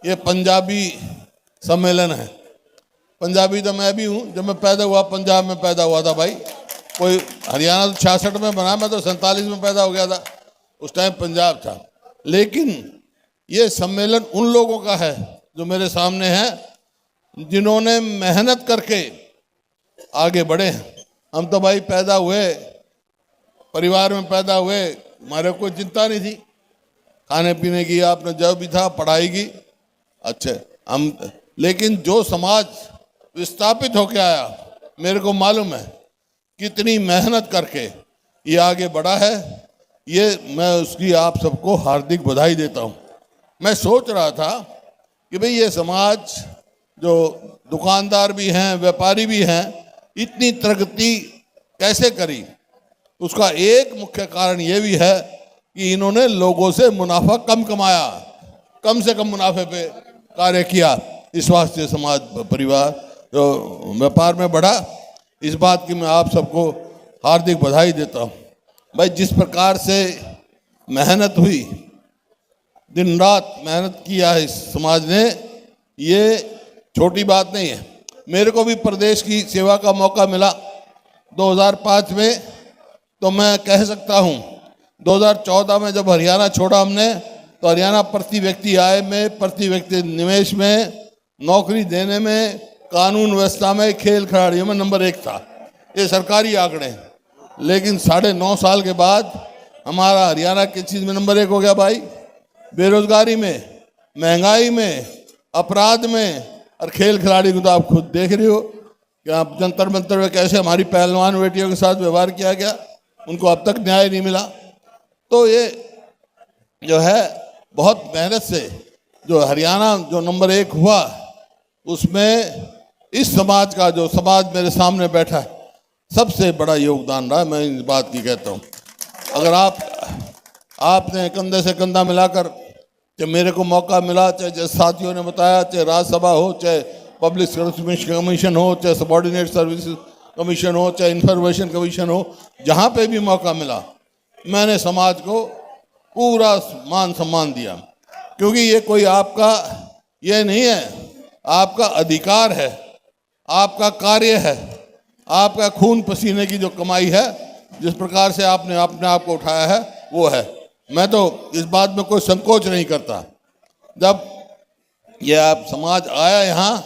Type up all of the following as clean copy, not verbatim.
ये पंजाबी सम्मेलन है। पंजाबी तो मैं भी हूँ, जब मैं पैदा हुआ पंजाब में पैदा हुआ था भाई। कोई हरियाणा तो 66 में बना, मैं तो 47 में पैदा हो गया था, उस टाइम पंजाब था। लेकिन ये सम्मेलन उन लोगों का है जो मेरे सामने हैं, जिन्होंने मेहनत करके आगे बढ़े हैं। हम तो भाई पैदा हुए, परिवार में पैदा हुए, हमारे कोई चिंता नहीं थी खाने पीने की, आपने जो भी था पढ़ाई की, अच्छे हम। लेकिन जो समाज विस्थापित होके आया, मेरे को मालूम है कितनी मेहनत करके ये आगे बढ़ा है। ये मैं उसकी आप सबको हार्दिक बधाई देता हूँ। मैं सोच रहा था कि भाई ये समाज जो दुकानदार भी हैं, व्यापारी भी हैं, इतनी प्रगति कैसे करी। उसका एक मुख्य कारण ये भी है कि इन्होंने लोगों से मुनाफा कम कमाया, कम से कम मुनाफे पे कार्य किया। इस वास्ते समाज परिवार जो व्यापार में बढ़ा, इस बात की मैं आप सबको हार्दिक बधाई देता हूँ। भाई जिस प्रकार से मेहनत हुई, दिन रात मेहनत किया है इस समाज ने, ये छोटी बात नहीं है। मेरे को भी प्रदेश की सेवा का मौका मिला 2005 में, तो मैं कह सकता हूँ 2014 में जब हरियाणा छोड़ा हमने, तो हरियाणा प्रति व्यक्ति आय में, प्रति व्यक्ति निवेश में, नौकरी देने में, कानून व्यवस्था में, खेल खिलाड़ियों में नंबर 1 था। ये सरकारी आंकड़े हैं। लेकिन 9.5 साल के बाद हमारा हरियाणा किस चीज़ में नंबर 1 हो गया भाई? बेरोजगारी में, महंगाई में, अपराध में, और खेल खिलाड़ी को तो आप खुद देख रहे हो कि आप जंतर मंतर में कैसे हमारी पहलवान बेटियों के साथ व्यवहार किया गया, उनको अब तक न्याय नहीं मिला। तो ये जो है बहुत मेहनत से जो हरियाणा जो नंबर 1 हुआ, उसमें इस समाज का, जो समाज मेरे सामने बैठा है, सबसे बड़ा योगदान रहा। मैं इस बात की कहता हूँ। अगर आपने कंधे से कंधा मिलाकर, चाहे मेरे को मौका मिला, चाहे साथियों ने बताया, चाहे राज्यसभा हो, चाहे पब्लिक सर्विस कमीशन हो, चाहे सबॉर्डिनेट सर्विस कमीशन हो, चाहे इंफॉर्मेशन कमीशन हो, जहाँ पे भी मौका मिला मैंने समाज को पूरा मान सम्मान दिया। क्योंकि ये कोई आपका ये नहीं है, आपका अधिकार है, आपका कार्य है, आपका खून पसीने की जो कमाई है, जिस प्रकार से आपने अपने आप को उठाया है, वो है। मैं तो इस बात में कोई संकोच नहीं करता। जब ये आप समाज आया यहाँ,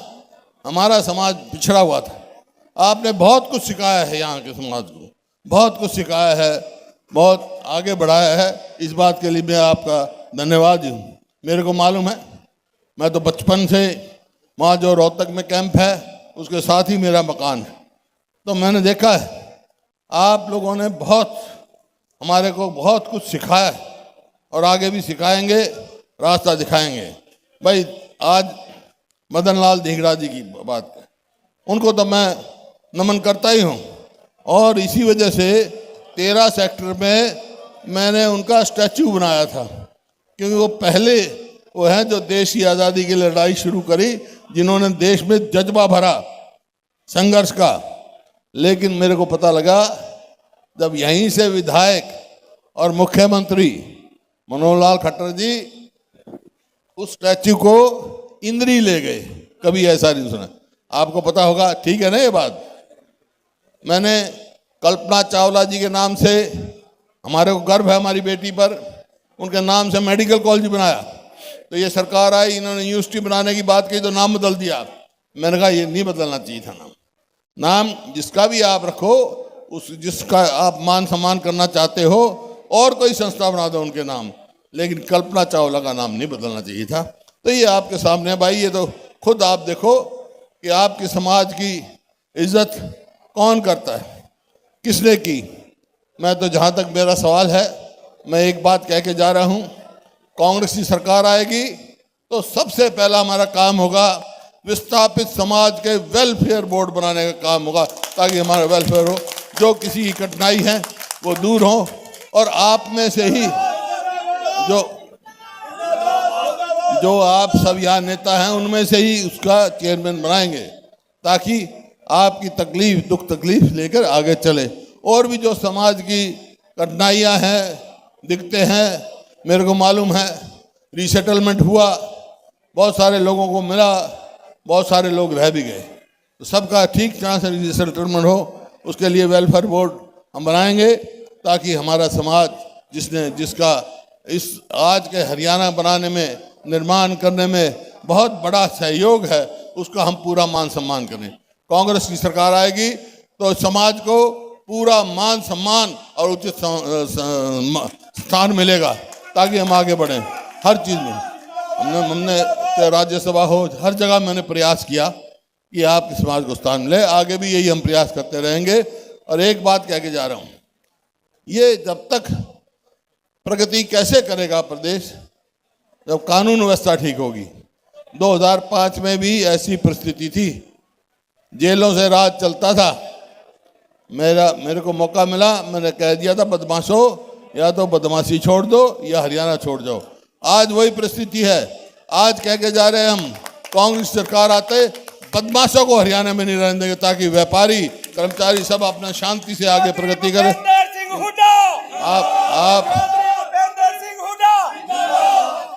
हमारा समाज पिछड़ा हुआ था, आपने बहुत कुछ सिखाया है यहाँ के समाज को, बहुत कुछ सिखाया है, बहुत आगे बढ़ाया है। इस बात के लिए मैं आपका धन्यवाद हूँ। मेरे को मालूम है, मैं तो बचपन से वहाँ जो रोहतक में कैंप है उसके साथ ही मेरा मकान है, तो मैंने देखा है आप लोगों ने बहुत हमारे को बहुत कुछ सिखाया है और आगे भी सिखाएंगे, रास्ता दिखाएंगे। भाई आज मदन लाल ढींगरा जी की बात है, उनको तो मैं नमन करता ही हूँ, और इसी वजह से 13 सेक्टर में मैंने उनका स्टैचू बनाया था, क्योंकि वो पहले वो हैं जो देश की आज़ादी की लड़ाई शुरू करी, जिन्होंने देश में जज्बा भरा संघर्ष का। लेकिन मेरे को पता लगा जब यहीं से विधायक और मुख्यमंत्री मनोहर लाल खट्टर जी उस स्टैच्यू को इंद्री ले गए, कभी ऐसा नहीं सुना। आपको पता होगा, ठीक है ना ये बात? मैंने कल्पना चावला जी के नाम से, हमारे को गर्व है हमारी बेटी पर, उनके नाम से मेडिकल कॉलेज बनाया। तो ये सरकार आई, इन्होंने यूनिवर्सिटी बनाने की बात की तो नाम बदल दिया। मैंने कहा ये नहीं बदलना चाहिए था नाम जिसका भी आप रखो, उस जिसका आप मान सम्मान करना चाहते हो, और कोई संस्था बना दो उनके नाम, लेकिन कल्पना चावला का नाम नहीं बदलना चाहिए था। तो ये आपके सामने है भाई, ये तो खुद आप देखो कि आपके समाज की इज्जत कौन करता है, किसने की। मैं तो जहाँ तक मेरा सवाल है, मैं एक बात कह के जा रहा हूँ, कांग्रेस की सरकार आएगी तो सबसे पहला हमारा काम होगा विस्थापित समाज के वेलफेयर बोर्ड बनाने का काम होगा, ताकि हमारा वेलफेयर हो, जो किसी की कठिनाई है वो दूर हो। और आप में से ही जो आप सब यहाँ नेता हैं, उनमें से ही उसका चेयरमैन बनाएंगे, ताकि आपकी तकलीफ, दुख तकलीफ लेकर आगे चले। और भी जो समाज की कठिनाइयाँ हैं, दिखते हैं, मेरे को मालूम है रिसेटलमेंट हुआ, बहुत सारे लोगों को मिला, बहुत सारे लोग रह भी गए। तो सबका ठीक तरह से सेटलमेंट हो, उसके लिए वेलफेयर बोर्ड हम बनाएंगे, ताकि हमारा समाज जिसका इस आज के हरियाणा बनाने में, निर्माण करने में बहुत बड़ा सहयोग है, उसका हम पूरा मान सम्मान करें। कांग्रेस की सरकार आएगी तो समाज को पूरा मान सम्मान और उचित स्थान मिलेगा, ताकि हम आगे बढ़ें हर चीज़ में। हमने राज्यसभा हो, हर जगह मैंने प्रयास किया कि आपके समाज को स्थान मिले। आगे भी यही हम प्रयास करते रहेंगे। और एक बात कह के जा रहा हूँ, ये जब तक प्रगति कैसे करेगा प्रदेश, जब कानून व्यवस्था ठीक होगी। 2005 में भी ऐसी परिस्थिति थी, जेलों से राज चलता था। मेरे को मौका मिला, मैंने कह दिया था बदमाशों, या तो बदमाशी छोड़ दो या हरियाणा छोड़ जाओ। आज वही परिस्थिति है। आज कह के जा रहे हैं हम, कांग्रेस सरकार आते बदमाशों को हरियाणा में नहीं रहने देंगे, ताकि व्यापारी कर्मचारी सब अपना शांति से आगे प्रगति करें। आप